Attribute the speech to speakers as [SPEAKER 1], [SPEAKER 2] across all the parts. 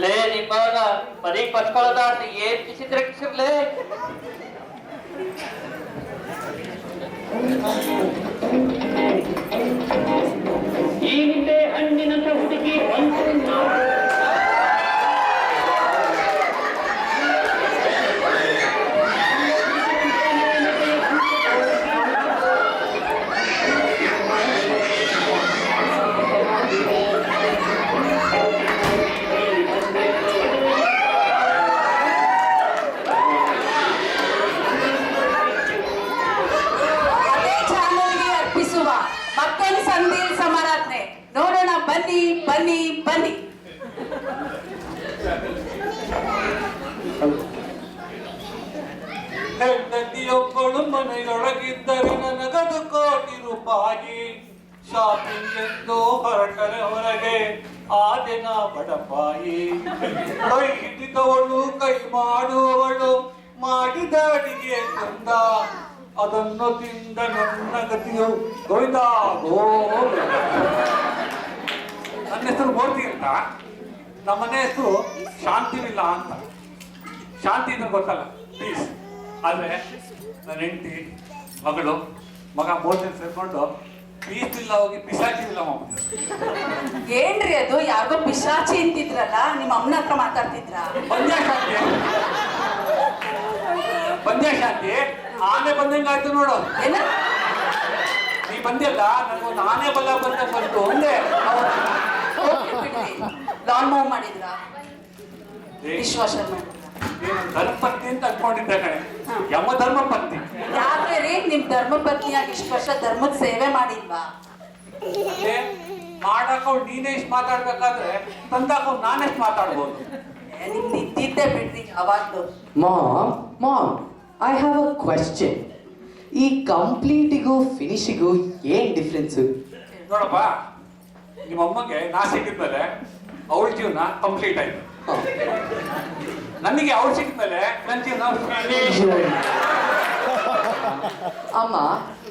[SPEAKER 1] ಲೇ ನಿಮ್ಮವನ ಬರೀ ಪಚ್ಕೊಳ್ಳೋದ ಏನ್ ಕಿಸಿದ್ರೆ ಕಿಸಿರ್ಲೇ.
[SPEAKER 2] ಈ ಹಿಂದೆ ಹಣ್ಣಿನಂತ ಹುಡುಗಿ ಬಂತು
[SPEAKER 3] ಬನ್ನಿ ಬನ್ನಿ ಬನ್ನಿ.
[SPEAKER 4] ಹೆಂಡತಿಯೊಬ್ಬಳು ಮನೆಯೊಳಗಿದ್ದರೆ ನನಗದು ಕೋಟಿ ರೂಪಾಯಿ. ಶಾಪಿಂಗ್ ಎಂದು ಹೊರಟರೆ ಹೊರಗೆ ಆದಿನ ಬಡಪಾಯಿ. ಕೈ ಹಿಡಿದವಳು ಕೈ ಮಾಡುವವಳು ಮಾಡಿದ ಅಡಿಗೆ ಚಂದ. ಅದನ್ನು ತಿಂದ ನನ್ನ ಗತಿಯು ಗೋವಿಂದ ಗೋವಿಂದ. ನನ್ನ ಹೆಸರು ಮೂರ್ತಿ ಅಂತ. ನಮ್ಮನೆ ಹೆಸರು ಶಾಂತಿವಿಲ್ಲ ಅಂತ. ಶಾಂತಿ ಅಂದ್ರೆ ಗೊತ್ತಲ್ಲ, ಪೀಸ್. ಆದ್ರೆ ನನ್ನ ಹೆಂಡತಿ ಮಗಳು ಮಗ 3 ಜನ ಸೇರ್ಕೊಂಡು ಪೀಸ್ ಇಲ್ಲ ಹೋಗಿ ಪಿಶಾಚಿ ಇಲ್ಲ ಮಾಡ್ಬಿಟ್ಟಿದ್ರು.
[SPEAKER 3] ಏನ್ರಿ ಅದು? ಯಾರಿಗೋ ಪಿಶಾಚಿ ಅಂತಿದ್ರಲ್ಲ, ನಿಮ್ಮ ಅಮ್ಮನ ಹತ್ರ ಮಾತಾಡ್ತಿದ್ರ?
[SPEAKER 4] ಬಂದ್ಯಾ ಶಾಂತಿ, ಬಂದ್ಯಾ ಶಾಂತಿ. ಆನೆ ಬಂದಂಗಾಯ್ತು ನೋಡು.
[SPEAKER 3] ಏನ
[SPEAKER 4] ನೀ ಬಂದಿಲ್ಲ, ನನಗೊಂದು ಆನೆ ಬಲ್ಲ ಬಂತು ಒಂದೇ.
[SPEAKER 3] ಲಾಲ್ ಮೂವ್ ಮಾಡಿದ್ರ? ವಿಶ್ವಾಸ ಮಾಡಿದ್ರ?
[SPEAKER 4] ಧರ್ಮಪತ್ನಿ ಅಂತ ಅನ್ಕೊಂಡಿದ್ದೆ ಕಣೆ. ಯಮ ಧರ್ಮಪತ್ನಿ.
[SPEAKER 3] ಯಾಕೆ ರೀ ನಿಮ್ ಧರ್ಮಪತ್ನಿಯಾಗಿ ಇಷ್ಟು ವರ್ಷ ಧರ್ಮದ ಸೇವೆ ಮಾಡಿಲ್ವಾ?
[SPEAKER 4] ಮಾಡಾಕವ್ ನೀನೇ ಇಷ್ಟು ಮಾತಾಡ್ಬೇಕಾದ್ರೆ ತಂದಾಕವ್ ನಾನೆಷ್ಟು ಮಾತಾಡ್ಬೋದು?
[SPEAKER 3] ನಿಮ್ದು ಇದ್ದಿದ್ದೆ ಬಿಡ್ರಿ ಯಾವಾಗ್ಲೂ.
[SPEAKER 5] Ma'am, I have a question. ಈ ಕಂಪ್ಲೀಟಿಗೂ ಫಿನಿಶಿಗೂ ಏನ್ ಡಿಫ್ರೆನ್ಸು?
[SPEAKER 4] ನೋಡಪ್ಪ, ನಿಮ್ಮ ಅಮ್ಮಗೆ ನಾ ಸಿಕ್ಕಿದ್ಮೇಲೆ ಅವಳ ಜೀವನ ಕಂಪ್ಲೀಟ್ ಆಯ್ತು. ನನಗೆ ಅವಳು ಸಿಕ್ಕಿದ್ಮೇಲೆ ನನ್ನ ಜೀವನ
[SPEAKER 5] ಅಮ್ಮ,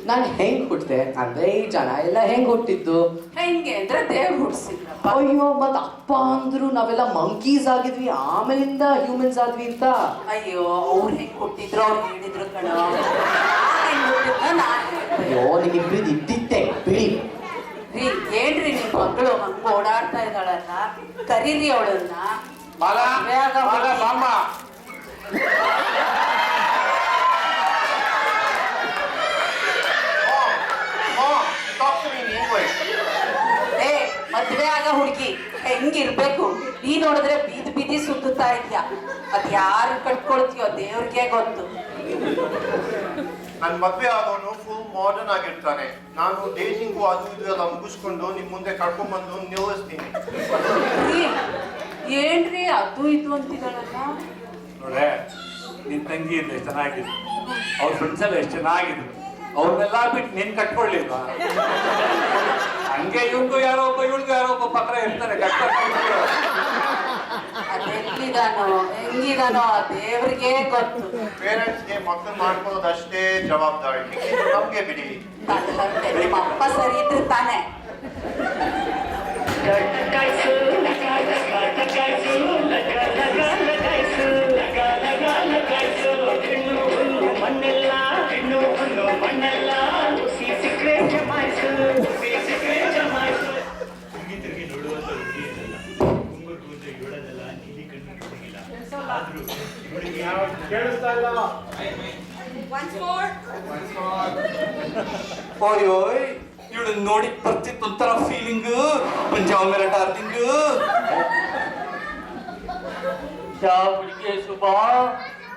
[SPEAKER 5] ನಾನು ಹೆಂಗ್ ಹುಟ್ಟಿದೆ ಅಂದ್ರೆ ಈ ಜನ ಎಲ್ಲ ಹೆಂಗ್ ಹುಟ್ಟಿದ್ದು?
[SPEAKER 3] ಹೆಂಗೆ ಅಂದ್ರೆ ದೇವ್ರು ಹುಡ್ಸಿದ್ರಪ್ಪ.
[SPEAKER 5] ಅಯ್ಯೋ, ಮತ್ ಅಪ್ಪ ಅಂದ್ರು ನಾವೆಲ್ಲ ಮಂಕೀಸ್ ಆಗಿದ್ವಿ, ಆಮೇಲಿಂದ ಹ್ಯೂಮನ್ಸ್ ಆದ್ವಿ ಅಂತ.
[SPEAKER 3] ಅಯ್ಯೋ, ಅವ್ರು ಹೆಂಗ್ ಹುಟ್ಟಿದ್ರು ಅವ್ರು ಹೇಳಿದ್ರು ಕಣೋ. ಹೆಂಗ್ ಹುಟ್ಟಿದ್ನ ನಾನ್ ಹೇಳ್ದೆ.
[SPEAKER 5] ಅಯ್ಯೋ, ನಿಮ್ಮಿಬ್ರಿದ್ ಇದ್ದಿದ್ದೆ ಬಿಡಿ.
[SPEAKER 3] ರೀ, ಏನ್ರಿ ನಿಮ್ ಮಗಳು ಹಂಗ ಓಡಾಡ್ತಾ ಇದ್ದಾಳಲ್ಲ, ಕರೀರಿ ಅವಳನ್ನ.
[SPEAKER 4] ಬಾಮ್ಮ.
[SPEAKER 3] ಮದ್ವೆ ಆಗ ಹುಡುಗಿ ಹೆಂಗಿರ್ಬೇಕು? ನೀ ನೋಡಿದ್ರೆ ಬೀದಿ ಬೀದಿ ಸುತ್ತುತ್ತಾ ಇದ್ಯಾ. ಅದ್ ಯಾರು ಕಟ್ಕೊಳ್ತೀಯೋ ದೇವ್ರಿಗೆ ಗೊತ್ತು.
[SPEAKER 6] ನನ್ ಮದ್ವೆ ಆಗೋನು ಫುಲ್ ಮಾಡರ್ನ್ ಆಗಿರ್ತಾನೆ. ನಾನು ಡೇಟಿಂಗು ಅದು ಇದು ಎಲ್ಲ ಮುಗಿಸ್ಕೊಂಡು ನಿಮ್ ಮುಂದೆ ಕರ್ಕೊಂಡ್ಬಂದು ನಿಲ್ಲಿಸ್ತೀನಿ.
[SPEAKER 3] ಏನ್ರಿ ಅದು ಇದು ಅಂತಿದಾಳಲ್ಲ?
[SPEAKER 4] ನೋಡೆ, ನಿನ್ ತಂಗಿ ಇರ್ಲಿ ಚೆನ್ನಾಗಿದ್ರು, ಅವ್ರ ಫ್ರೆಂಡ್ಸ್ ಎಲ್ಲ ಎಷ್ಟು ಚೆನ್ನಾಗಿದ್ರು. ಅವ್ರನ್ನೆಲ್ಲ ಬಿಟ್ಟು ನೀನ್ ಕಟ್ಕೊಳ್ಳಿಲ್ವಾ? ಹಂಗೆ ಇವ್ರಿಗೂ ಯಾರೋ ಒಬ್ಬ ಇವ್ಳಿಗೂ ಯಾರೋ ಒಬ್ಬ ಪತ್ರ ಇರ್ತಾರೆ ಕಟ್ಕೊಂಡು.
[SPEAKER 3] ಅದೆಲ್ಲಿದಾನೋ ಹೆಂಗಿದಾನೋ ದೇವ್ರಿಗೆ ಗೊತ್ತು.
[SPEAKER 6] ಪೇರೆಂಟ್ಸ್ಗೆ ಮಕ್ಕಳು ಮಾಡ್ಕೊಳ್ಳೋದು ಅಷ್ಟೇ ಜವಾಬ್ದಾರಿ, ನಮ್ಗೆ ಬಿಡಿ.
[SPEAKER 3] ನಿಮ್ಮ ಅಪ್ಪ ಸರಿ ಇದ್ರೆ ತಾನೆ.
[SPEAKER 2] ಮಣ್ಣೆಲ್ಲ ಹೆಣ್ಣು ಹುಲ್ಲು ಮಣ್ಣೆಲ್ಲ ಸಿಕ್ಕರೆ ಜಮಾಯಿಸು, ಸಿಕ್ಕರೆ ಜಮಾಯಿಸು.
[SPEAKER 7] ತಿರುಗಿ ನೋಡುವಂತ ಹುಡುಗಿ ಇರಲ್ಲ, ಗುಂಗು ಕೂದಲು ಇವಳದಲ್ಲ, ನೀಲಿ ಕಣ್ಣು ಹುಡುಗಿಲ್ಲ. ಆದ್ರೂ ಇವಳಿಗೆ
[SPEAKER 6] ಕೇಳಿಸ್ತಾ ಇಲ್ಲ.
[SPEAKER 4] ಓಯ್ ಇವಳು ನೋಡಿ ಬರ್ತಿತ್ತು ಒಂಥರ ಫೀಲಿಂಗ್. ಪಂಜಾಬ್ ಮೇಲೆ ಡಾರ್ಲಿಂಗ್.
[SPEAKER 1] क्या हुई सुबह,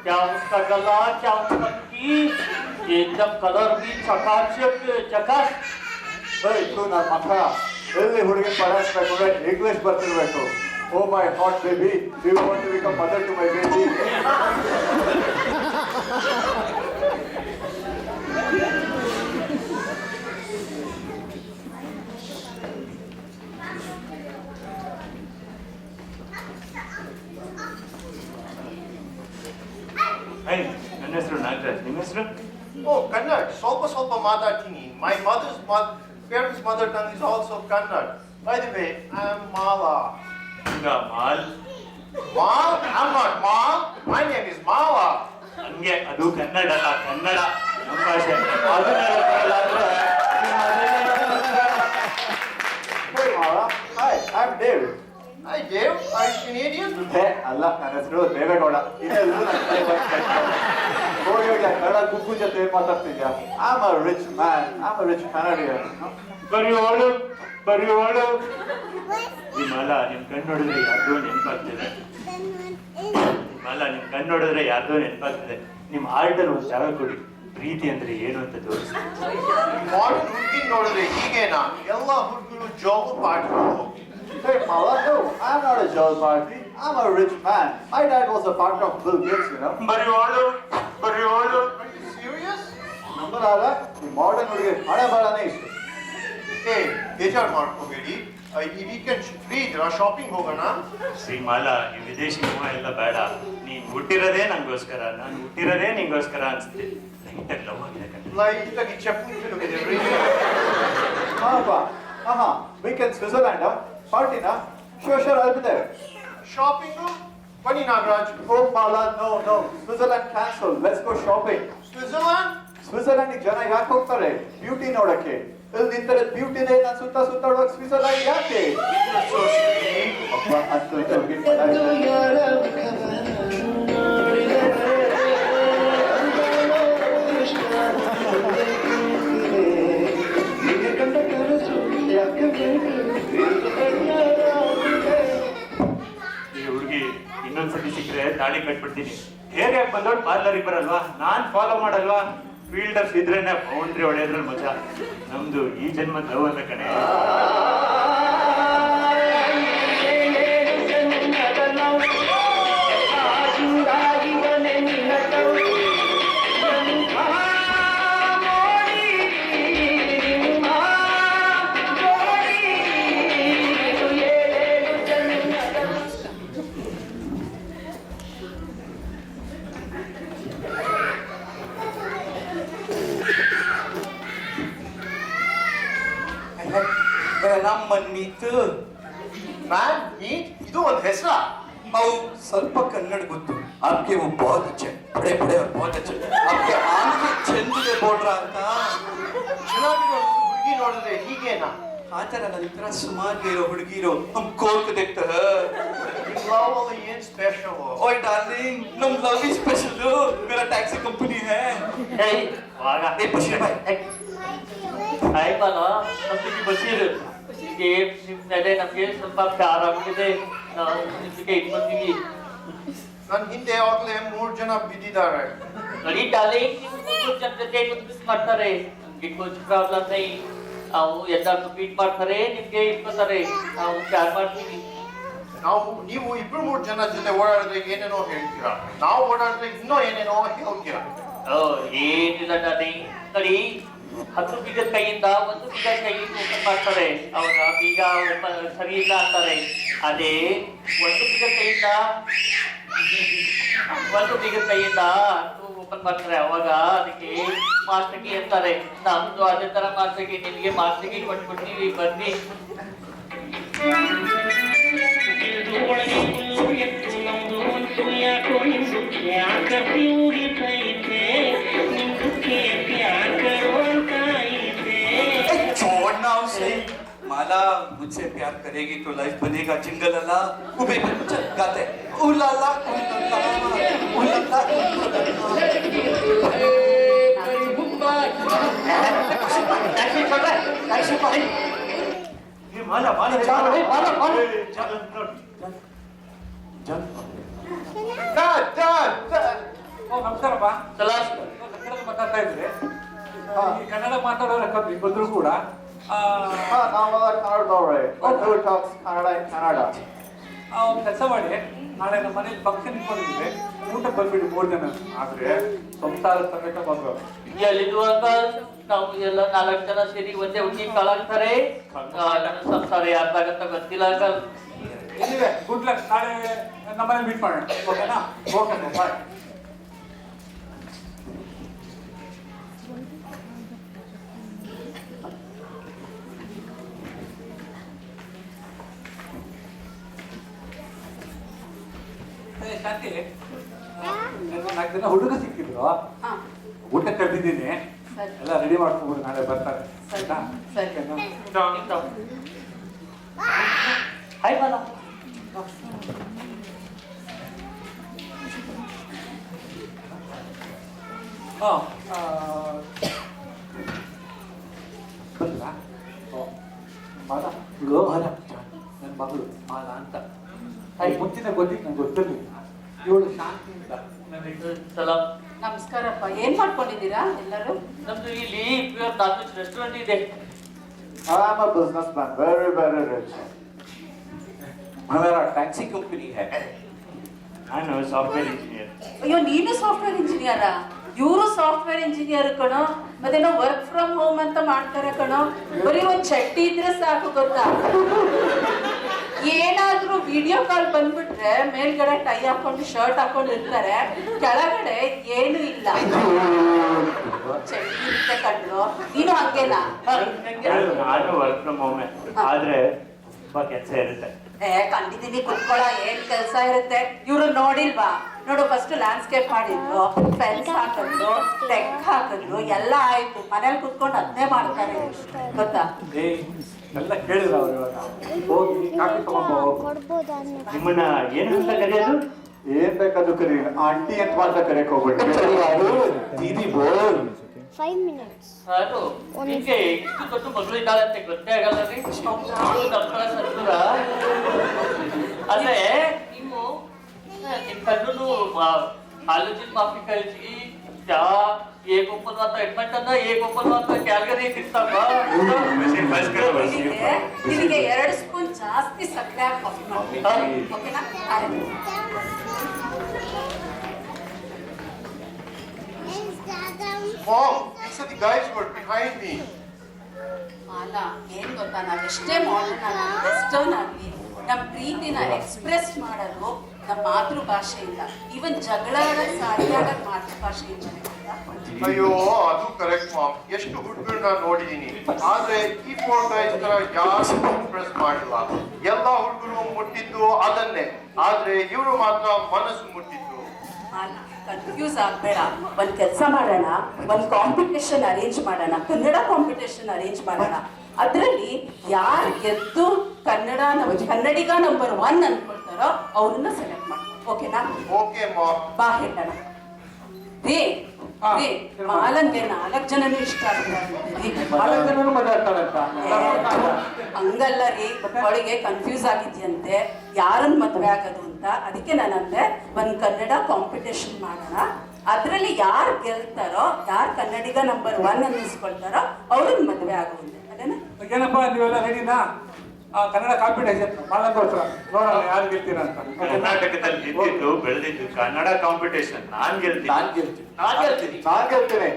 [SPEAKER 1] क्या उसका गला, क्या उसका पीठ, एकदम कलर भी चकाचक चकाश.
[SPEAKER 8] तू ना मखा ಎಲ್ಲಿ ಹುಡುಗಿ ಪಡಿಸ್ಬೇಕು, ಇಂಗ್ಲಿಷ್ ಬರ್ತಿರ್ಬೇಕು. Oh my hot baby, you want to become mother to my baby.
[SPEAKER 7] ನನ್ನ ಹೆಸರು ನಾಗರಾಜ್, ನಿಮ್ಮ ಹೆಸರು?
[SPEAKER 6] ಓ, ಕನ್ನಡ ಸ್ವಲ್ಪ ಮಾತಾಡ್ತೀನಿ. My parents' mother tongue is also Kannada. By the way, I am Mala.
[SPEAKER 7] Mall.
[SPEAKER 6] Mal? I'm not Mal. My name is Mala.
[SPEAKER 7] ಹಂಗೆ ಅದು ಕನ್ನಡ ಅಲ್ಲ, ಕನ್ನಡ ನಮ್ಮ ಭಾಷೆ ಅದನ್ನ ಬರಲ್ಲ ಅಂದ್ರೆ
[SPEAKER 8] Hey Mala, hi, I'm David.
[SPEAKER 6] Hi, Dave. Are you Canadian?
[SPEAKER 8] ಹೇ ಅಲ್ಲ, ನನ್ನ ಹೆಸರು ದೇವೇಗೌಡ. ಇದೆಲ್ಲೂ ಹೋಗಿ ಕನ್ನಡ ಗುಗ್ಗು ಜೊತೆ ಏನ್ ಮಾತಾಡ್ತಿದ್ಯಾ? I'm a rich man. I'm a rich Canadian.
[SPEAKER 7] ಬರೆಯೋಳು ನಿಮ್ಮಲ್ಲ ನಿಮ್ ಕಣ್ಣು ನೋಡಿದ್ರೆ ಯಾರ್ದೋ ನೆನಪಾಗ್ತಿದೆ. ನಿಮ್ಮಲ್ಲ ನಿಮ್ ಕಣ್ಣು ನೋಡಿದ್ರೆ ಯಾರ್ದೋ ನೆನಪಾಗ್ತಿದೆ. ನಿಮ್ ಹಾರ್ಟಲ್ಲಿ ಒಂದು ಜಾಗ ಕೊಡಿ, ಪ್ರೀತಿ ಅಂದ್ರೆ ಏನು ಅಂತ ತೋರಿಸಿ.
[SPEAKER 6] Modern ಹುಡುಗಿನ ನೋಡಿದ್ರೆ ಹೀಗೇನಾ? ಎಲ್ಲ ಹುಡುಗರು ಜೋಲು ಪಾಡ್ಕೊಂಡು
[SPEAKER 8] Hey Mala, no, I'm not a job party. I'm a rich man. My dad was a partner of Bill Gates, you know.
[SPEAKER 7] ಬರೆಯೋಳು
[SPEAKER 6] Are you serious?
[SPEAKER 8] ನಂಬಲಾರ ಈ ಮಾಡರ್ನ್ ಹುಡುಗಿ ಹಣೆ ಬರನೇ ಇಷ್ಟ.
[SPEAKER 6] Hey, ಬೇಜಾರು ಮಾಡ್ಕೋಬೇಡಿ. ಈ ವೀಕೆಂಡ್ ಫ್ರೀ ಇದ್ರ ಶಾಪಿಂಗ್ ಹೋಗೋಣ?
[SPEAKER 7] ಶ್ರೀಮಾಲ ಈ ವಿದೇಶಿ ಮೂವ ಎಲ್ಲ ಬೇಡ. ನೀನ್ ಹುಟ್ಟಿರೋದೇ ನಂಗೋಸ್ಕರ, ನಾನು ಹುಟ್ಟಿರೋದೇ ನಿಂಗೋಸ್ಕರ ಅನ್ಸುತ್ತೆ. ಲೈಟಾಗಿ ಲವ್ ಆಗಿದೆ ಕಣ್ಣ.
[SPEAKER 6] ಲೈಟ್ ಆಗಿ ಚಪ್ಪಲಿ ತಿರುಗಿದೆ.
[SPEAKER 8] ವೀಕೆಂಡ್ ಸ್ವಿಟ್ಜರ್ಲ್ಯಾಂಡ್ ಪಾರ್ಟಿನಾ? Sure I'll be there.
[SPEAKER 6] Shopping? ಬನ್ನಿ Nagaraj.
[SPEAKER 8] Oh Mala, no, Switzerland cancel. Let's go shopping.
[SPEAKER 6] Switzerland?
[SPEAKER 8] Switzerland ಜನ ಯಾಕೆ ಹೋಗ್ತಾರೆ? ಬ್ಯೂಟಿ ನೋಡಕ್ಕೆ. ಇಲ್ಲಿ ನಿಂತರೆ ಬ್ಯೂಟಿನೇ ನಾನು ಸುತ್ತಾಡುವಾಗ ಸ್ವಿಟ್ಜರ್ಲ್ಯಾಂಡ್ ಯಾಕೆ? ಅಪ್ಪ ಅಂತೂ ಹೋಗಿ
[SPEAKER 7] ಈ ಹುಡುಗಿ ಇನ್ನೊಂದ್ಸತಿ ಸಿಕ್ಕರೆ ತಾಳಿ ಕಟ್ಬಿಡ್ತೀನಿ. ಹೇಗೆ ಬಂದೋಳು ಪಾರ್ಲರಿಗೆ ಬರಲ್ವಾ? ನಾನ್ ಫಾಲೋ ಮಾಡಲ್ವಾ? ಫೀಲ್ಡರ್ಸ್ ಇದ್ರೇನೆ ಬೌಂಡ್ರಿ ಹೊಡೆಯೋದ್ರಲ್ಲಿ ಮಜಾ. ನಮ್ದು ಈ ಜನ್ಮದ ಲವ್ ಅಲ್ಲ ಕಣೆ.
[SPEAKER 5] ನಮ್ಮನ್ ಮೀತು
[SPEAKER 6] ಮ್ಯಾನ್ ಮೀಟ್? ಇದು ಒಂದು ಹೆಸರ?
[SPEAKER 5] ಅವು ಸ್ವಲ್ಪ ಕನ್ನಡ ಗೊತ್ತು. आपके वो बहुत अच्छे बड़े बड़े और बहुत अच्छे आपके आंखें चंदिಗೆ बोल रहा था.
[SPEAKER 6] ಚೆನ್ನಾಗಿರೋ ಹುಡುಗಿ ನೋಡಿದ್ರೆ ಹೀಗೇನಾ?
[SPEAKER 5] ಆ ಥರ ನನ್ನ ಹತ್ರ ಸುಮಾರು ಇರೋ ಹುಡುಗಿರೋ हम खोल के देखते हैं.
[SPEAKER 6] ಲವ್ ಅಲ್ಲಿ ಏನ್ ಸ್ಪೆಷಲ್?
[SPEAKER 5] ओए डार्लिंग नम लव ही स्पेशल मेरा टैक्सी कंपनी है.
[SPEAKER 1] ಏಯ್
[SPEAKER 7] ವಾಗ
[SPEAKER 5] ए बशीर भाई
[SPEAKER 1] ಆಯ್ತಲ್ಲ ನಮ್ಗೆ ಬಸೀರ್ ನಿಮ್ ಮೇಲೆ ನಮ್ಗೆ ಸ್ವಲ್ಪ ಪ್ಯಾರ ಆಗ್ಬಿಟ್ಟಿದೆ. ನಾವು ನಿಮ್ಗೆ ಇಟ್ಕೊಂತೀವಿ.
[SPEAKER 6] ನನ್ನ ಹಿಂದೆ ಆಗ್ಲೇ 3 ಜನ ಬಿದ್ದಿದ್ದಾರೆ.
[SPEAKER 1] ನೋಡಿ ಡಾರ್ಲಿಂಗ್, ನೀವು ಜನ ಜೊತೆ ಮಿಸ್ ಮಾಡ್ತಾರೆ. ನಮ್ಗೆ ಕುछ ಪ್ರಾಬ್ಲಮ್ ನೈ. ನಾವು ಎಲ್ಲರೂ ಮೀಟ್ ಮಾಡ್ತಾರೆ, ನಿಮ್ಗೆ ಇಟ್ಕೋತಾರೆ. ನಾವು ಪ್ಯಾರ್ ಮಾಡ್ತೀವಿ.
[SPEAKER 6] ನೀವು 2-3 ಜನ ಜೊತೆ ಓಡಾಡಿದ್ರೆ ಏನೇನೋ ಹೇಳ್ತೀರಾ, ನಾವು ಓಡಾಡಿದ್ರೆ ಇನ್ನೂ ಏನೇನೋ ಹೇಳ್ತೀರಾ.
[SPEAKER 1] ಏನಿಲ್ಲ ಡಾರ್ಲಿಂಗ್, ನೋಡಿ 10 ಬೀಗದ ಕೈಯಿಂದ 1 ಬೀಗ ಕೈ ಓಪನ್ ಮಾಡ್ತಾರೆ. ಅವಾಗ ಬೀಗ ಸರಿ ಇಲ್ಲ ಅಂತಾರೆ. ಅದೇ 1 ಬೀಗದ ಕೈಯಿಂದ ಓಪನ್ ಮಾಡ್ತಾರೆ. ಅವಾಗ ಅದಕ್ಕೆ ಮಾಸ್ಟರ್ಗಿ ಅಂತಾರೆ. ನಮ್ದು ಅದೇ ತರ ಮಾಸ್ಟರ್ಗಿ, ನಿಮಗೆ ಮಾಸ್ಟರ್ಗಿ ಕೊಟ್ಬಿಡ್ತೀವಿ, ಬನ್ನಿ.
[SPEAKER 2] ಒಳಗೆ ಹುಲ್ಲು ಎತ್ತು ನಮ್ದು ಒಂದು ಯಾಕೋ ನಿಮ್ದು ಯಾಕಿ ಉಳಿತೈತೆ ನಿಮ್ದು ಯಾಕರೋ ಅಂತ ಐತೆ.
[SPEAKER 5] छोड़ना उसे. माला मुझसे प्यार करेगी तो लाइफ बनेगा जिंगल अला उबे चल गाते उलाला उलाला उलाला कैसे भाई
[SPEAKER 7] ಏ ಮಾಲ ಮಾಲ
[SPEAKER 4] ನಮಸ್ಕಾರಪ್ಪ.
[SPEAKER 1] ಸಲಾಸ್.
[SPEAKER 4] ಕನ್ನಡ ಮಾತಾಡ್ತಾ ಇದ್ರೆ ಈ ಕನ್ನಡ ಮಾತಾಡೋರ ಕಮ್ಮಿ ಬಂದ್ರು ಕೂಡ
[SPEAKER 8] ನಾವೆಲ್ಲ ಕನ್ನಡದವ್ರೆ. Who talks Kannada in Canada?
[SPEAKER 4] ಒಂದು ಕೆಲಸ ಮಾಡಿ, ನಾಳೆ ನಮ್ಮ ಮನೇಲಿ ಫಂಕ್ಷನ್ ಇಟ್ಕೊಂಡಿದ್ವಿ, ಊಟ ಬಂದ್ಬಿಡಿ 3 ಜನ. ಆದ್ರೆ ಸಂಸಾರ ಸಮೇತ ಬಂದ್ರು.
[SPEAKER 1] ಎಲ್ಲಿದು ಅಂಕಲ್? ನಾವು ಎಲ್ಲ 4 ಜನ ಸೇರಿ ಒಂದೇ ಹುಡುಗಿ ಕಾಲಾಗ್ತಾರೆ. ನನ್ನ ಸಂಸಾರ ಯಾರ್ದಾಗಂತ ಗೊತ್ತಿಲ್ಲ ಅಂಕಲ್.
[SPEAKER 4] ಇಲ್ಲಿವೆ ಗುಡ್ ಲಕ್. ನಾಳೆ ನಮ್ಮನೇಲಿ ಮೀಟ್ ಮಾಡೋಣ, ಓಕೆನಾ? Okay bye. ಶಾಂತಿ ನಾಲ್ಕು ಜನ ಹುಡುಗ ಸಿಕ್ಕಿದ್ರು,
[SPEAKER 3] ಹಾ
[SPEAKER 4] ಊಟ ಕರೆದಿದ್ದೀನಿ,
[SPEAKER 3] ಸರಿ
[SPEAKER 4] ಎಲ್ಲ ರೆಡಿ ಮಾಡ್ಕೊಂಡ್ಬಿಡು, ನಾಳೆ ಬರ್ತಾರೆ.
[SPEAKER 3] ಸರಿ
[SPEAKER 4] ಆಯ್ತಾ?
[SPEAKER 3] ಸರಿ
[SPEAKER 4] ಓಕೆನಾ?
[SPEAKER 1] ಹಾಯ್ ಬಾಲ.
[SPEAKER 4] ಹಾ, ಬಂದ್ರಾ? ಓ, ಮಾಲ, ಇವಳು ಮಾಲ, ನನ್ನ ಮಗಳು ಮಾಲ ಅಂತ. ಮುಂಚಿನ ಗೊತ್ತಿತ್ತು, ನಂಗೆ ಗೊತ್ತಿರಲಿಲ್ಲ. ಇವಳು ಶಾಂತಿ ಅಂತ ನನಗೆ.
[SPEAKER 1] ಸಲಾಮ್.
[SPEAKER 3] ನಮಸ್ಕಾರಪ್ಪ. ಏನ್ ಮಾಡ್ಕೊಂಡಿದ್ದೀರಾ ಎಲ್ಲರೂ?
[SPEAKER 1] ನಮ್ದು ಇಲ್ಲಿ ಪ್ಯೂರ್ ನಾನ್ ವೆಜ್ ರೆಸ್ಟೋರೆಂಟ್ ಇದೆ.
[SPEAKER 8] I'm a businessman, very, very rich.
[SPEAKER 5] हमारा टैक्सी कंपनी है.
[SPEAKER 7] ನಾನು ಸಾಫ್ಟ್ವೇರ್ ಇಂಜಿನಿಯರ್.
[SPEAKER 3] ಅಯ್ಯೋ, ನೀನು ಸಾಫ್ಟ್ವೇರ್ ಇಂಜಿನಿಯರಾ? ಇವರು ಸಾಫ್ಟ್ವೇರ್ ಇಂಜಿನಿಯರ್ ಕಣೋ. ಮತ್ತೇನೋ ವರ್ಕ್ ಫ್ರಮ್ ಹೋಮ್ ಅಂತ ಮಾಡ್ತಾರೆ ಕಣೋ. ಬರೀ ಒಂದ್ ಚಟ್ಟಿ ಇದ್ರೆ ಸಾಕು ಗೊತ್ತಾ. ಏನಾದ್ರೂ ವಿಡಿಯೋ ಕಾಲ್ ಬಂದ್ಬಿಟ್ರೆ ಮೇಲ್ಗಡೆ ಟೈ ಹಾಕೊಂಡು ಶರ್ಟ್ ಹಾಕೊಂಡು ಇರ್ತಾರೆ, ಕೆಳಗಡೆ ಏನು ಇಲ್ಲ. ಚಟ್ಟಿ ಇರುತ್ತೆ ಕಣ್ಣು. ನೀನು ಹಂಗೇನಾ?
[SPEAKER 7] ನಾನು ವರ್ಕ್ ಫ್ರಮ್ ಹೋಮ್, ಆದ್ರೆ ತುಂಬಾ ಕೆಲಸ ಇರುತ್ತೆ.
[SPEAKER 3] ಕಂಡಿದ್ದೀನಿ, ಕುತ್ಕೊಳ ಏನ್ ಕೆಲ್ಸ ಇರುತ್ತೆ. ಇವ್ರು ನೋಡಿಲ್ವಾ? ನೋಡು, ಫಸ್ಟ್ ಲ್ಯಾಂಡ್ಸ್ಕೇಪ್ ಮಾಡಿದ್ರು, ಫೆನ್ಸ್ ಹಾಕಿದ್ರು, ಟೆಕ್ ಹಾಕಿದ್ರು, ಎಲ್ಲ ಆಯ್ತು. ಮನೇಲಿ ಕುತ್ಕೊಂಡು ಅದನ್ನೇ ಮಾಡ್ತಾರೆ ಗೊತ್ತಾ.
[SPEAKER 4] ಎಲ್ಲ ಕೇಳಿದ್ರು ಅವ್ರು. ಇವಾಗ ಹೋಗಿ ಕಾಫಿ ತಗೊಂಡು
[SPEAKER 7] ನಿಮ್ಮನ್ನ ಏನು ಅಂತ ಕರೆಯೋದು?
[SPEAKER 8] ಏನ್ ಬೇಕಾದ್ರೂ ಕರಿ, ಆಂಟಿ ಅಂತ ಮಾತ್ರ ಕರೆಯಕ್ ಹೋಗ್ಬಿಟ್ಟು ದೀದಿ ಬೋಲ್.
[SPEAKER 9] 5 minutes.
[SPEAKER 1] ಅದು ನಿಮ್ಗೆ ಇಷ್ಟು ದೊಡ್ಡ ಮಗಳು ಇದ್ದಾಳೆ ಅಂತ ಗೊತ್ತೇ ಆಗಲ್ಲ ರೀ. ನಮ್ಮ ಸಂತೂರ ಅಂದ್ರೆ ನೀವು ನಿಮ್ ಕಣ್ಣು ಕಾಲೇಜಿನ ಮಾಫಿ ಕಳಿಸಿ ಚಾ एक ओपन आता एडमिट ಅನ್ನ एक ओपन आता ಕ್ಯಾಲ್ಗರಿ ತಿಂತಾಗ
[SPEAKER 3] ನಿನಗೆ 2 ಸ್ಪೂನ್ ಜಾಸ್ತಿ ಸಕ್ಕರೆ ಹಾಕಿ ಕಾಫಿ ಮಾಡ್ತೀನಿ, ಓಕೆನಾ?
[SPEAKER 6] Mom, these are the guys who are behind me.
[SPEAKER 3] ಅಲ್ಲ, ಏನ್ ಗೊತ್ತಾ, ನಾವೆಷ್ಟೇ ಮಾಡರ್ನ್ ಆಗಲಿ ವೆಸ್ಟರ್ನ್ ಆಗಲಿ ನಮ್ಮ ಪ್ರೀತಿನ ಎಕ್ಸ್ಪ್ರೆಸ್ ಮಾಡೋದು ನಮ್ಮ ಮಾತೃಭಾಷೆಯಿಂದ. ಈವನ್ ಜಗಳ ಸಾರಿಯಾಗ ಮಾತೃಭಾಷೆಯಿಂದಲೇ.
[SPEAKER 6] ಅಯ್ಯೋ, ಅದು ಕರೆಕ್ಟ್ ಮಾಮ್. ಎಷ್ಟು ಹುಡುಗರನ್ನ ನೋಡಿದೀನಿ, ಆದ್ರೆ ಈ 4 guys ತರ ಯಾರು ಎಕ್ಸ್ಪ್ರೆಸ್ ಮಾಡಿಲ್ಲ. ಎಲ್ಲ ಹುಡುಗರು ಮುಟ್ಟಿದ್ದು ಅದನ್ನೇ, ಆದ್ರೆ ಇವರು ಮಾತ್ರ ಮನಸ್ಸು ಮುಟ್ಟಿದ್ದು.
[SPEAKER 3] ಕನ್ಫ್ಯೂಸ್ ಆಗ್ಬೇಡ. ಒಂದ್ ಕೆಲಸ ಮಾಡೋಣ, ಒಂದ್ ಕಾಂಪಿಟೇಷನ್ ಅರೇಂಜ್ ಮಾಡೋಣ, ಕನ್ನಡ ಕಾಂಪಿಟೇಷನ್ ಅರೇಂಜ್ ಮಾಡೋಣ. ಅದ್ರಲ್ಲಿ ಯಾರು ಗೆದ್ದು ಕನ್ನಡಿಗ ನಂಬರ್ 1 ಅನ್ಕೊಳ್ತಾರೋ ಅವ್ರನ್ನ ಸೆಲೆಕ್ಟ್ ಮಾಡಿ, ಓಕೆನಾ?
[SPEAKER 6] Okay ma'am.
[SPEAKER 3] ಬಾ ಹೇಳೋಣ. ರೀ ಮಾಲನ್ಗೆ 4 ಜನನೂ ಇಷ್ಟ ಆಗ್ತಾರೆ. ಹಂಗಲ್ಲ ರೀ, ಅವಳಿಗೆ ಕನ್ಫ್ಯೂಸ್ ಆಗಿದ್ಯಂತೆ ಯಾರನ್ನ ಮದುವೆ ಆಗೋದು ಅಂತ. ಅದಕ್ಕೆ ನಾನಂದೆ ಒಂದ್ ಕನ್ನಡ ಕಾಂಪಿಟೇಷನ್ ಮಾಡೋಣ. ಅದ್ರಲ್ಲಿ ಯಾರು ಗೆಲ್ತಾರೋ, ಯಾರು ಕನ್ನಡಿಗ ನಂಬರ್ 1 ಅನ್ನಿಸ್ಕೊಳ್ತಾರೋ ಅವ್ರನ್ನ ಮದುವೆ ಆಗೋದು. ಅದೇನಾ?
[SPEAKER 4] ಏನಪ್ಪ ನೀವೆಲ್ಲ ರೆಡಿನಾ? ಕನ್ನಡ ಕಾಂಪಿಟೇಷನ್ ಮಾಡೋಕ್ಕೋಸ್ಕರ ನೋಡೋಣ ಯಾರು ಗೆಲ್ತೀರ ಅಂತ.
[SPEAKER 7] ಕರ್ನಾಟಕದಲ್ಲಿ ಇದ್ದಿದ್ದು ಬೆಳೆದಿದ್ದು ಕನ್ನಡ ಕಾಂಪಿಟೇಷನ್. ನಾನ್ ಗೆಲ್ತೀನಿ.
[SPEAKER 8] ನಾನ್ ಗೆಲ್ತೇನೆ.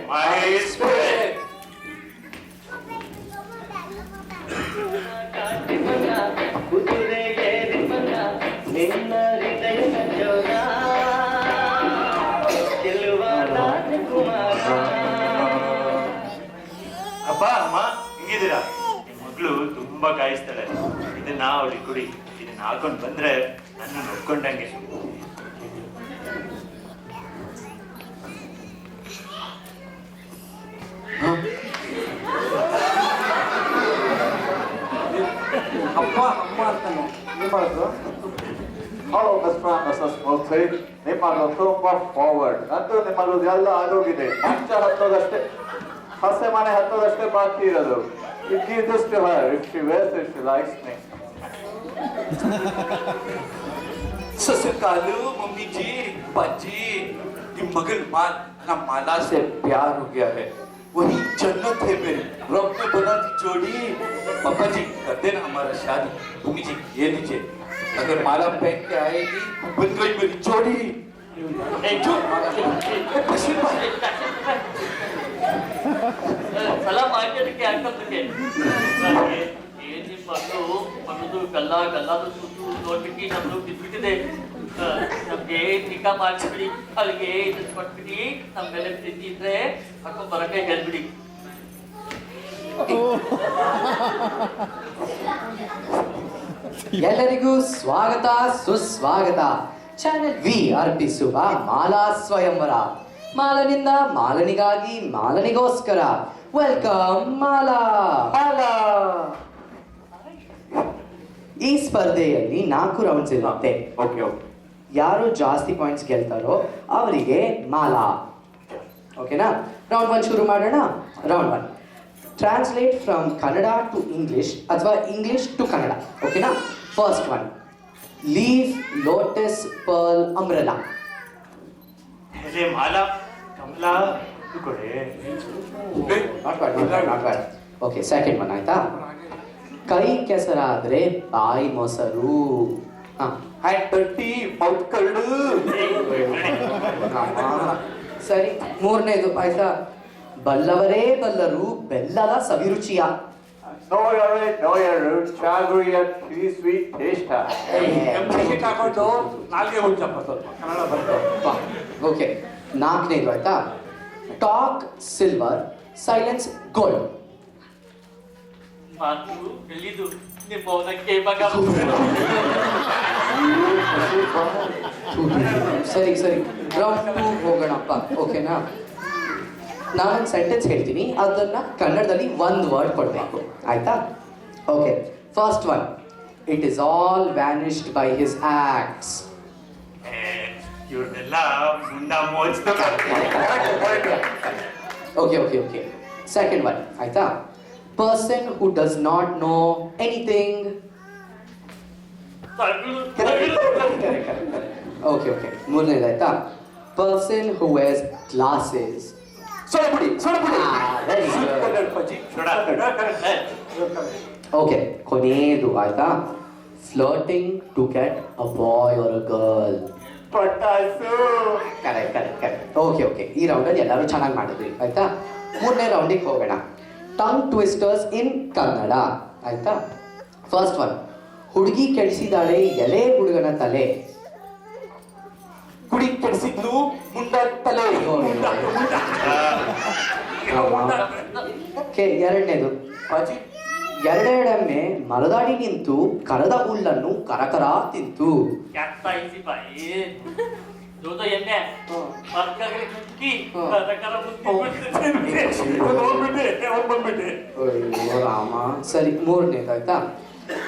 [SPEAKER 2] ನಿನ್ನ ಹೃದಯ ಜೋರ ಗೆಲ್ಲುವ ರಾಜಕುಮಾರ.
[SPEAKER 7] ಅಪ್ಪ ಅಮ್ಮ ಹಿಂಗಿದ್ದೀರಾ? ನಿಮ್ ಮಗಳು ತುಂಬಾ ಕಾಯಿಸ್ತಾಳೆ. ಇದನ್ನ ಅವಳಿಗೆ ಕುಡಿ. ಇದನ್ನ ಹಾಕೊಂಡ್ ಬಂದ್ರೆ ನನ್ನ ನೋಡ್ಕೊಂಡಂಗೆ.
[SPEAKER 4] ಅಪ್ಪ ಅಮ್ಮ ಅಂತಾನೆ ಏನ್ ಮಾಡೋದು?
[SPEAKER 8] ಹಲೋ ಮಿಸ್ಟರ್ ಮಿಸಸ್ ಮೂರ್ತಿ, ನಿಮ್ಮ ಮಗಳು ತುಂಬಾ ಫಾರ್ವರ್ಡ್. ಅಂತೂ ನಿಮ್ಮ ಮಗಳು ಎಲ್ಲ ಆಗೋಗಿದೆ. ಮಂಚ ಹತ್ತೋದಷ್ಟೇ, ಹಸೆ ಮನೆ ಹತ್ತೋದಷ್ಟೇ ಬಾಕಿ ಇರೋದು. You give this to her if she wears it, she likes me.
[SPEAKER 5] ससुरकालू, मम्मी जी, पाजी, ये मगर माला से प्यार हो गया है. वही जन्नत है मेरी. रब ने बना दी जोड़ी. पापा जी कर देना हमारा शादी. मम्मी जी ये लीजिए. अगर माला पहन के आएगी बन गई मेरी जोड़ी.
[SPEAKER 1] ಸಲಾಮ್ ಆಗಿದ್ದಕ್ಕೆ ಅಂಕಲ್ಗೆ ಏನ್ ನಿಮ್ ಮಗಳು ಮನದು ಗಲ್ಲಾದು ಸುತ್ತು ನೋಡ್ಬಿಟ್ಟು ನಮ್ದು ಬಿದ್ಬಿಟ್ಟಿದೆ. ನಮ್ಗೆ ನಿಗಾ ಮಾಡಿಸ್ಬಿಡಿ, ಅಲ್ಲಿಗೆ ಇದನ್ನ ಕೊಟ್ಬಿಡಿ. ನಮ್ಗೆಲ್ಲ ಪ್ರೀತಿ ಇದ್ರೆ ಹಾಕೊಂಡ್ ಬರಕ್ಕೆ ಹೇಳ್ಬಿಡಿ.
[SPEAKER 10] ಎಲ್ಲರಿಗೂ ಸ್ವಾಗತ ಸುಸ್ವಾಗತ.
[SPEAKER 9] ಚಾನೆಲ್ ವಿ ಅರ್ಪಿಸುವ ಮಾಲಾ ಸ್ವಯಂವರ. ಮಾಲನಿಂದ ಮಾಲನಿಗಾಗಿ ಮಾಲನಿಗೋಸ್ಕರ. ವೆಲ್ಕಮ್ ಮಾಲಾ. ಈ ಸ್ಪರ್ಧೆಯಲ್ಲಿ 4 ರೌಂಡ್ಸ್ ಇರುತ್ತೆ.
[SPEAKER 8] Okay okay.
[SPEAKER 9] ಯಾರು ಜಾಸ್ತಿ ಪಾಯಿಂಟ್ಸ್ ಗೆಲ್ತಾರೋ ಅವರಿಗೆ ಮಾಲಾ. ಓಕೆನಾ? ರೌಂಡ್ 1 ಶುರು ಮಾಡೋಣ. Round 1 translate from Kannada to English ಅಥವಾ ಇಂಗ್ಲಿಷ್ ಟು ಕನ್ನಡ. ಓಕೆನಾ? First 1 leaf lotus pearl umbrella.
[SPEAKER 7] ಎಲೆ ಮಾಲಾ ಕಮಲಾ ಇದು ಕೊಡೆ.
[SPEAKER 9] Not bad. ಓಕೆ, ಸೆಕೆಂಡ್ 1 ಆಯ್ತಾ? ಕೈ ಕೆಸರಾದ್ರೆ ಬಾಯಿ ಮೊಸರು.
[SPEAKER 8] ಹ್ಯಾಂಡ್ ತರ್ಟಿ ಮೌತ್ ಕಳ್ಳು.
[SPEAKER 9] ಸರಿ, 3ನೇದು ಆಯ್ತಾ? ಬಲ್ಲವರೇ ಬಲ್ಲರು ಬೆಲ್ಲದ ಸವಿರುಚಿಯ.
[SPEAKER 8] ನೋಯರು ಚಾಗುರಿಯ ಸ್ವೀಟ್ ಟೇಸ್ಟ್.
[SPEAKER 4] ಟಿಕೆಟ್ ಹಾಕೊಂಡು ನಾಲ್ಗೆ ಹುಚ್ಚಪ್ಪ ಸ್ವಲ್ಪ ಕನ್ನಡ ಬಂತು.
[SPEAKER 9] ಓಕೆ, 4ನೇದು ಆಯ್ತಾ? Talk silver, silence gold.
[SPEAKER 1] ಮಾತು ಎಲ್ಲಿದು ನಿಮ್ಮ ಮೌನಕ್ಕೆ ಮಗ.
[SPEAKER 9] ಸರಿ ಸರಿ, ರೌಂಡ್ 2 ಹೋಗೋಣಪ್ಪ. ಓಕೆನಾ? ನಾನೊಂದು ಸೆಂಟೆನ್ಸ್ ಹೇಳ್ತೀನಿ, ಅದನ್ನ ಕನ್ನಡದಲ್ಲಿ 1 ವರ್ಡ್ ಕೊಡಬೇಕು. ಆಯ್ತಾ? Okay, first 1 it is all vanished by his acts.
[SPEAKER 7] ಇವ್ರನ್ನೆಲ್ಲ ಮುಂಡ ಮೋಚ್ತು.
[SPEAKER 9] ಓಕೆ ಓಕೆ ಓಕೆ, ಸೆಕೆಂಡ್ 1 ಆಯ್ತಾ? Person who does not know anything. Okay okay, 3ನೇದು ಆಯ್ತಾ? Person who wears glasses. Okay, ಕೊನೆಯದು ಆಯ್ತಾ? Flirting to get a boy or a girl. Correct. Okay okay, ಈ ರೌಂಡಲ್ಲಿ ಎಲ್ಲರೂ ಚೆನ್ನಾಗಿ ಮಾಡಿದ್ರಿ. ಆಯ್ತಾ? 3ನೇ ರೌಂಡಿಗೆ ಹೋಗೋಣ. Tongue twisters in Kannada. ಆಯ್ತಾ? ಫಸ್ಟ್ 1 ಹುಡುಗಿ ಕೆಡಿಸಿದಾಳೆ ಎಲೆ ಹುಡುಗನ ತಲೆ.
[SPEAKER 8] ಕುಡಿ ಕೆಡಿಸಿದ್ಲು ಮುಂಡ ತಲೆ.
[SPEAKER 9] ಓಕೆ, 2ನೇದು ಎರಡೆರಡೊಮ್ಮೆ ಮರದಾಡಿ ನಿಂತು ಕರದ ಹುಲ್ಲನ್ನು ಕರಕರ ತಿಂತು.
[SPEAKER 1] ಕ್ಯಾಪ್ತಾ ಇಸಿ ಬಾಯಿ ದೋದ ಎಣ್ಣೆ ಮರ್ಕಗೆ ಕುಕ್ಕಿ ಕರ
[SPEAKER 4] ಬಂದ್ಬಿಟ್ಟೆ.
[SPEAKER 9] ಅಯ್ಯೋ ರಾಮ. ಸರಿ, 3ನೇದು ಆಯ್ತಾ?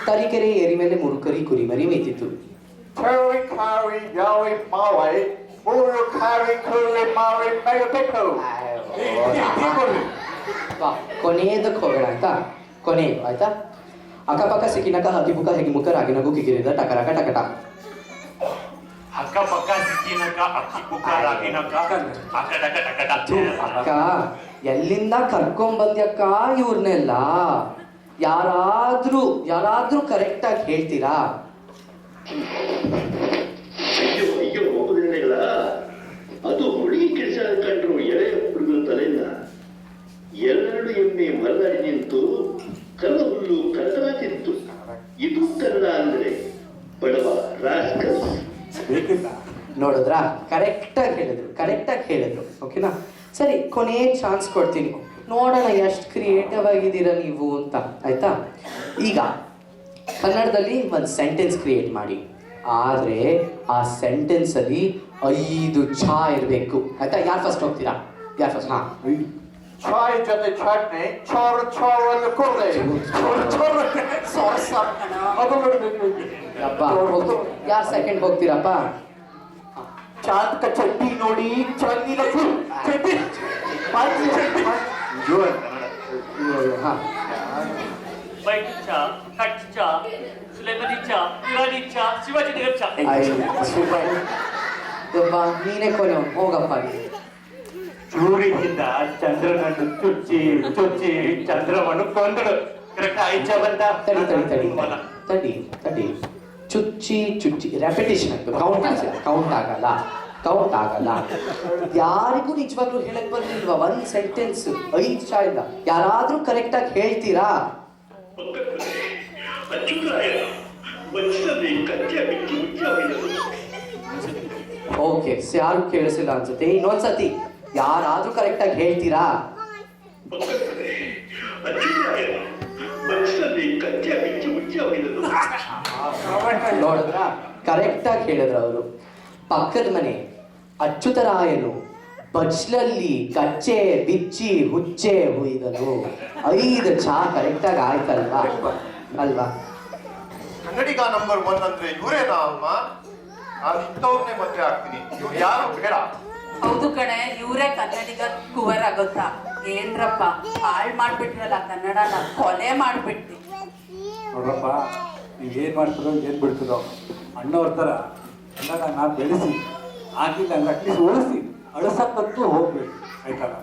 [SPEAKER 9] ತರೀಕೆರೆ ಏರಿ ಮೇಲೆ ಮುರುಕರಿ ಕುರಿಮರಿ ಮೇಯ್ತಿತ್ತು. ಕೊನೆಯದಕ್ಕೆ ಹೋಗೋಣ. ಆಯ್ತಾ? ಕೊನೆಯದು ಆಯ್ತಾ? ಅಕ್ಕಪಕ್ಕ ಸಿಕ್ಕಿನಕ ಹಗಿಬುಕ ಹೆಗಿಮುಖ ರಾಗಿನಗು ಕಿಗಿರಿದ ಟಕರಕ ಟಕಟ.
[SPEAKER 7] ಅಕ್ಕಪಕ್ಕ ಸಿಕ್ಕಿನಕ ಅಕ್ಕಿ ಕುಕ್ಕ ರಾಗಿನಕ ಅಕ್ಕಡಕ ಟಕಟ.
[SPEAKER 9] ಅಕ್ಕ, ಎಲ್ಲಿಂದ ಕರ್ಕೊಂಬಂದ್ಯಕ್ಕ ಇವ್ರನ್ನೆಲ್ಲ? ಯಾರಾದ್ರೂ ಕರೆಕ್ಟ್ ಆಗಿ ಹೇಳ್ತೀರಾ?
[SPEAKER 10] ಅಯ್ಯೋ ಹೋಗುದಿಲ್ಲ. ಅದು ಹುಡುಗಿ ಕೆಲಸ ಕಂಡ್ರು ಎಳೆ ಹುಡುಗನ ತಲೆಯಿಂದ 2 ಎಮ್ಮೆ ಮರದಾಡಿ ನಿಂತು ಕಲ್ಲ ಹುಲ್ಲು ಕರಕರ ತಿಂತು. ಇದು ಕನ್ನಡ ಅಂದ್ರೆ ಬಡವ ರಾಸ್ಕಲ್.
[SPEAKER 9] ನೋಡಿದ್ರಾ? ಕರೆಕ್ಟಾಗಿ ಹೇಳಿದ್ರು. ಓಕೆನಾ? ಸರಿ, ಕೊನೆ ಚಾನ್ಸ್ ಕೊಡ್ತೀನಿ, ನೋಡೋಣ ಎಷ್ಟು ಕ್ರಿಯೇಟಿವ್ ಆಗಿದ್ದೀರಾ ನೀವು ಅಂತ. ಆಯ್ತಾ? ಈಗ ಕನ್ನಡದಲ್ಲಿ ಒಂದು ಸೆಂಟೆನ್ಸ್ ಕ್ರಿಯೇಟ್ ಮಾಡಿ, ಆದರೆ ಆ ಸೆಂಟೆನ್ಸ್ ಅಲ್ಲಿ 5 ಛ ಇರಬೇಕು. ಆಯ್ತಾ? ಯಾರು ಫಸ್ಟ್ ಹೋಗ್ತೀರಾ? ಯಾರು ಫಸ್ಟ್?
[SPEAKER 8] ಚಾಯ್ ಜೊತೆ ಚಟ್ನಿ ಚೋರು ಕೊಡ್ಲೆ.
[SPEAKER 9] ಯಾರು ಸೆಕೆಂಡ್ ಹೋಗ್ತೀರಪ್ಪ?
[SPEAKER 8] ಚಾಂದ್ ಚಟ್ನಿ ನೋಡಿ ಚಟ್ನಿ
[SPEAKER 9] ಹಾ,
[SPEAKER 1] ಬೈಕ್ ಚಾ, ಕಟ್ ಚಾ, ಸುಲೇಮನಿ ಚಾ, ಇರಾನಿ ಚಾ, ಶಿವಾಜಿ ನಗರ್ ಚಾ.
[SPEAKER 9] ನೀನೇ ಕೊನೆ ಹೋಗಪ್ಪ.
[SPEAKER 7] ಚೂರಿಯಿಂದ ಚಂದ್ರನನ್ನು ಚುಚ್ಚಿ ಚಂದ್ರವನ್ನು ಕೊಂದಳು. ಕರೆಕ್ಟ್ ಆಯ್ತಾ ಬಂತ?
[SPEAKER 9] ತಡಿ. ಚುಚ್ಚಿ ರೆಪಿಟೇಷನ್ ಆಯ್ತು. ಕೌಂಟ್ ಆಗಲ್ಲ. ಯಾರಿಗೂ ನಿಜವಾಗ್ಲೂ ಹೇಳಕ್ ಬರ್ಲಿಲ್ವಾ? 1 ಸೆಂಟೆನ್ಸ್ 5 ಛ ಇಲ್ಲ. ಯಾರಾದ್ರೂ ಕರೆಕ್ಟ್ ಆಗಿ ಹೇಳ್ತೀರಾ? ಓಕೆ, ಯಾರು ಕೇಳಿಸಿಲ್ಲ ಅನ್ಸುತ್ತೆ. ಇನ್ನೊಂದ್ಸತಿ ಯಾರಾದ್ರೂ ಕರೆಕ್ಟ್ ಆಗಿ ಹೇಳ್ತೀರಾ? ನೋಡಿದ್ರ? ಕರೆಕ್ಟ್ ಆಗಿ ಹೇಳಿದ್ರು ಅವರು. ಪಕ್ಕದ ಮನೆ ಅಚ್ಯುತರಾಯನು ಬಚ್ಲಲ್ಲಿ ಕಚ್ಚೆ ಬಿಚ್ಚಿ ಹುಚ್ಚೆ ಹುಯ್ದನು. 5 ಚಾ ಕರೆಕ್ಟಾಗಿ ಆಯ್ತಲ್ವಾ? ಅಲ್ವಾ?
[SPEAKER 6] ಕನ್ನಡಿಗ ನಂಬರ್ 1 ಅಂದ್ರೆ ಇವರೇನಾ ಅಮ್ಮ? ನಾನು ಇಂಥವ್ರನ್ನೇ ಮದ್ವೆ ಆಗ್ತೀನಿ. ಇವ್ರು ಯಾರು ಬೇಡ.
[SPEAKER 3] ಹೌದು ಕಣೆ, ಇವರೇ ಕನ್ನಡಿಗ ಕುವರ ಗೊತ್ತಾ? ಏನ್ರಪ್ಪ ಹಾಳ್ ಮಾಡ್ಬಿಟ್ರಲ್ಲ ಕನ್ನಡನ, ಕೊಲೆ ಮಾಡ್ಬಿಟ್ಟಿ.
[SPEAKER 4] ನೋಡ್ರಪ್ಪ, ನೀವು ಏನು ಮಾಡ್ತಿರೋ ಏನು ಬಿಡ್ತಿರೋ ಅಣ್ಣವ್ರ ಥರ ಕನ್ನಡನ ಬೆಳೆಸಿ, ಆಗಿಲ್ಲ ಅಂದ್ರೆ ಅಟ್ಲೀಸ್ಟ್ ಉಳಿಸಿ, ಅಳಿಸಕ್ಕಂತೂ ಹೋಗ್ಬೇಕು, ಆಯ್ತಲ್ಲ?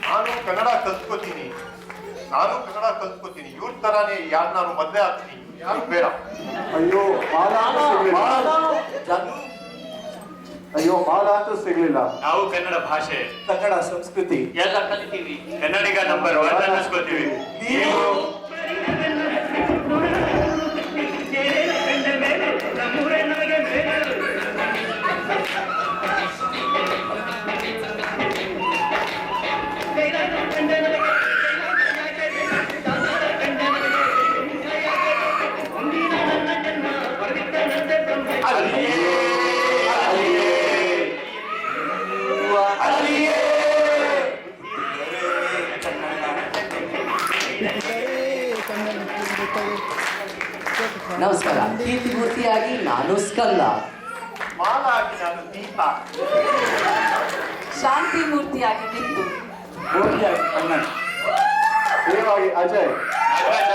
[SPEAKER 6] ನಾನು ಕನ್ನಡ ಕಲ್ತ್ಕೋತೀನಿ. ಇವ್ರ ತರಾನೇ ಯಾರು ನಾನು ಮದ್ವೆ ಆಗ್ತೀನಿ. ಯಾರು ಬೇಡ.
[SPEAKER 8] ಅಯ್ಯೋ ಮಾಲಾ ಅಂತೂ ಸಿಗ್ಲಿಲ್ಲ.
[SPEAKER 7] ನಾವು ಕನ್ನಡ ಭಾಷೆ,
[SPEAKER 5] ಕನ್ನಡ ಸಂಸ್ಕೃತಿ
[SPEAKER 1] ಎಲ್ಲ ಕಲಿತೀವಿ.
[SPEAKER 7] ಕನ್ನಡಿಗ ನಂಬರ್ 1 ಅನ್ನಿಸ್ಕೊತೀವಿ. ನೀವು
[SPEAKER 9] ನಮಸ್ಕಾರ. ಕೀರ್ತಿಮೂರ್ತಿಯಾಗಿ ನಾನು ಸ್ಕಂದ.
[SPEAKER 6] ಮಾಲಾ ಆಗಿ ನಾನು ದೀಪ.
[SPEAKER 3] ಶಾಂತಿ ಮೂರ್ತಿಯಾಗಿ ಬಿಂದು.
[SPEAKER 8] ಮೂರ್ತಿಯಾಗಿ ಕಣ್ಣನ್. ದೇವಾಗಿ ಅಜಯ್.
[SPEAKER 7] ನಾಗರಾಜ